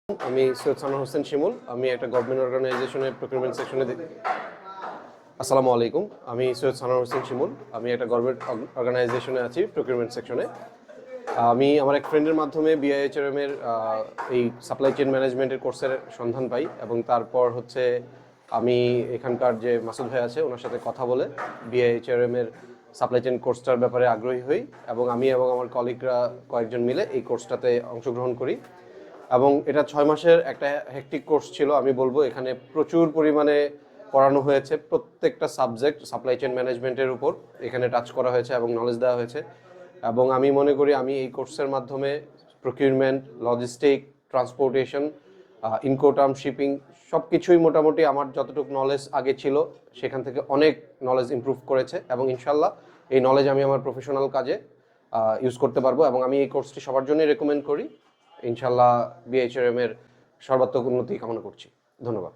আমি সৈয়দ সানোয়ার হোসেন শিমুল। আমি একটা গভর্নমেন্ট অর্গানাইজেশনের প্রকিউরমেন্ট সেকশনে। আসসালামু আলাইকুম। আমি সৈয়দ সানোয়ার হোসেন শিমুল। আমি একটা গভর্নমেন্ট অর্গানাইজেশনে আছি প্রকিউরমেন্ট সেকশনে। আমি আমার এক ফ্রেন্ডের মাধ্যমে বিআইএইচআরএম এর এই সাপ্লাই চেইন ম্যানেজমেন্টের কোর্সের সন্ধান পাই এবং তারপর হচ্ছে আমি এখানকার যে মাসুদ ভাই আছে ওনার সাথে কথা বলে বিআইএইচআরএম এর সাপ্লাই চেইন কোর্সটার ব্যাপারে আগ্রহী হই এবং আমি এবং আমার কলিগরা কয়েকজন মিলে এই কোর্সটাতে অংশগ্রহণ করি। এবং এটা 6 মাসের একটা হেক্টিক কোর্স ছিল। আমি বলবো এখানে প্রচুর পরিমাণে পড়ানো হয়েছে, প্রত্যেকটা সাবজেক্ট সাপ্লাই চেইন ম্যানেজমেন্টের উপর এখানে টাচ করা হয়েছে এবং নলেজ দেওয়া হয়েছে। এবং আমি মনে করি আমি এই কোর্সের মাধ্যমে প্রকিউরমেন্ট, লজিস্টিক, ট্রান্সপোর্টেশন, ইনকোটার্ম, শিপিং সব কিছুই মোটামুটি আমার যতটুকু নলেজ আগে ছিল সেখান থেকে অনেক নলেজ ইমপ্রুভ করেছে এবং ইনশাল্লাহ এই নলেজ আমি আমার প্রফেশনাল কাজে ইউজ করতে পারবো এবং আমি এই কোর্সটি সবার জন্যই রেকমেন্ড করি। ইনশাল্লাহ বিএইচআরএম এর সর্বাত্মক উন্নতি কামনা করছি। ধন্যবাদ।